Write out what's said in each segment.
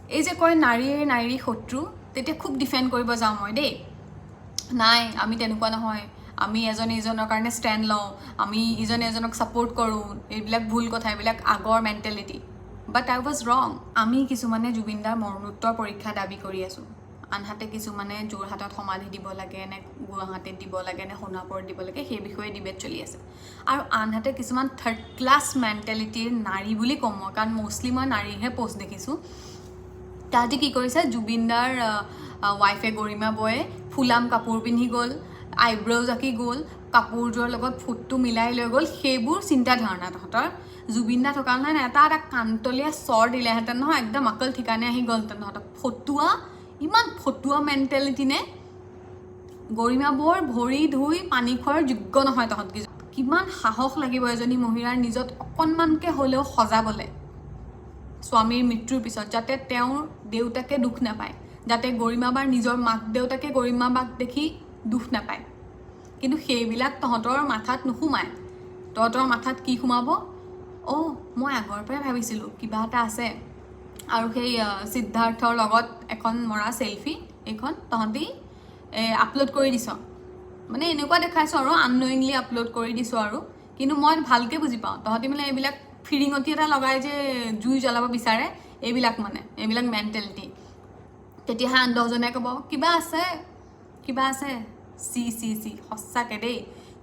এই যে কয় নাৰী শত্ৰু তেতিয়া খুব ডিফেণ্ড কৰিব যাওঁ মই দেই নাই আমি তেনেকুৱা নহয় আমি এজনে এজনৰ কাৰণে ষ্টেণ্ড লওঁ আমি ইজনে এজনক ছাপোৰ্ট কৰোঁ এইবিলাক ভুল কথা এইবিলাক আগৰ মেণ্টেলিটি বাট আই ৱাজ ৰং আমি কিছুমানে জুবিনদাৰ মৰণোত্তৰ পৰীক্ষা দাবী কৰি আছোঁ আনহাতে কিছুমানে যোৰহাটত সমাধি দিব লাগে নে গুৱাহাটীত দিব লাগে নে সোণাপুৰত দিব লাগে সেই বিষয়ে ডিবেট চলি আছে আৰু আনহাতে কিছুমান থাৰ্ড ক্লাছ মেণ্টেলিটিৰ নাৰী বুলি ক'ম মই কাৰণ মষ্টলি মই নাৰীহে পষ্ট দেখিছোঁ তাহাঁতি কি কৰিছে জুবিনদাৰ ৱাইফে গৰিমা বয়ে ফুলাম কাপোৰ পিন্ধি গ'ল আইব্ৰ'জ আঁকি গ'ল কাপোৰযোৰৰ লগত ফুটটো মিলাই লৈ গ'ল সেইবোৰ চিন্তাধাৰণা তহঁতৰ জুবিনদা থকা নহয় এটা এটা কান্তলীয়া চৰ দিলেহেঁতেন নহয় একদম অকল ঠিকানে আহি গ'লহেঁতেন তহঁতক ফটুৱা ইমান ফটুৱা মেণ্টেলিটি নে গৰিমা বৌৰ ভৰি ধুই পানী খোৱাৰ যোগ্য নহয় তহঁতকেইজন কিমান সাহস লাগিব এজনী মহিলাৰ নিজত অকণমানকৈ হ'লেও সজাবলৈ স্বামীৰ মৃত্যুৰ পিছত যাতে তেওঁৰ দেউতাকে দুখ নাপায় যাতে গৰিমাবাৰ নিজৰ মাক দেউতাকে গৰিমাবাক দেখি দুখ নাপায় কিন্তু সেইবিলাক তহঁতৰ মাথাত নোসোমায় তহঁতৰ মাথাত কি সোমাব অ' মই আগৰ পৰাই ভাবিছিলোঁ কিবা এটা আছে আৰু সেই সিদ্ধাৰ্থৰ লগত এখন মৰা চেলফি এইখন তহঁতি আপলোড কৰি দিছ মানে এনেকুৱা দেখাইছোঁ আৰু আননয়িংলি আপলোড কৰি দিছোঁ আৰু কিন্তু মই ভালকৈ বুজি পাওঁ তহঁতি মানে এইবিলাক ফিৰিঙতি এটা লগাই যে জুই জ্বলাব বিচাৰে এইবিলাক মেণ্টেলিটি তেতিয়াহে আন দহজনে ক'ব কিবা আছে চি সঁচাকৈ দেই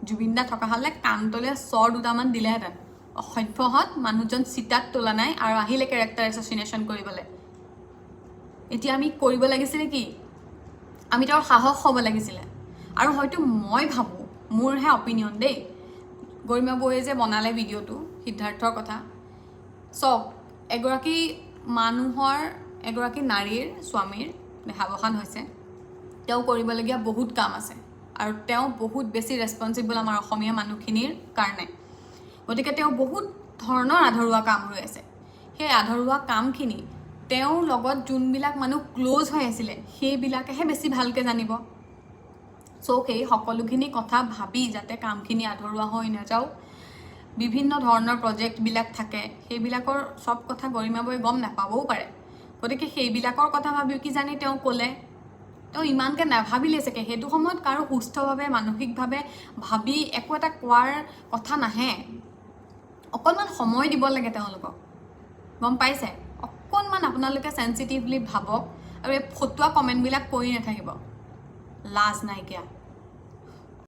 জুবিনদা থকা হ'লে কাণতলীয়া চৰ দুটামান দিলেহেঁতেন অসভ্যহঁত মানুহজন চিতাত তোলা নাই আৰু আহিলে কেৰেক্টাৰ এছচিনেশ্যন কৰিবলৈ এতিয়া আমি কৰিব লাগিছিলে কি আমি তেওঁৰ সাহস হ'ব লাগিছিলে আৰু হয়তো মই ভাবোঁ মোৰহে অপিনিয়ন দেই গৰিমা বৌয়ে যে বনালে ভিডিঅ'টো সিদ্ধাৰ্থৰ কথা চব এগৰাকী নাৰীৰ স্বামীৰ দেহাৱসান হৈছে তেওঁ কৰিবলগীয়া বহুত কাম আছে আৰু তেওঁ বহুত বেছি ৰেছপনচিবল আমাৰ অসমীয়া মানুহখিনিৰ কাৰণে গতিকে তেওঁ বহুত ধৰণৰ আধৰুৱা কাম ৰৈ আছে সেই আধৰুৱা কামখিনি তেওঁৰ লগত যোনবিলাক মানুহ ক্ল'জ হৈ আছিলে সেইবিলাকেহে বেছি ভালকৈ জানিব চ' সেই সকলোখিনি কথা ভাবি যাতে কামখিনি আধৰুৱা হৈ নাযাওক বিভিন্ন ধৰণৰ প্ৰজেক্টবিলাক থাকে সেইবিলাকৰ চব কথা গৰিমা বৌয়ে গম নাপাবও পাৰে গতিকে সেইবিলাকৰ কথা ভাবিও কি জানি তেওঁ ক'লে তেওঁ ইমানকৈ নাভাবিলে চাগে সেইটো সময়ত কাৰো সুস্থভাৱে মানসিকভাৱে ভাবি একো এটা কোৱাৰ কথা নাহে অকণমান সময় দিব লাগে তেওঁলোকক গম পাইছে অকণমান আপোনালোকে চেঞ্চিটিভলি ভাবক আৰু এই ফটুৱা কমেণ্টবিলাক কৰি নাথাকিব লাজ নাইকিয়া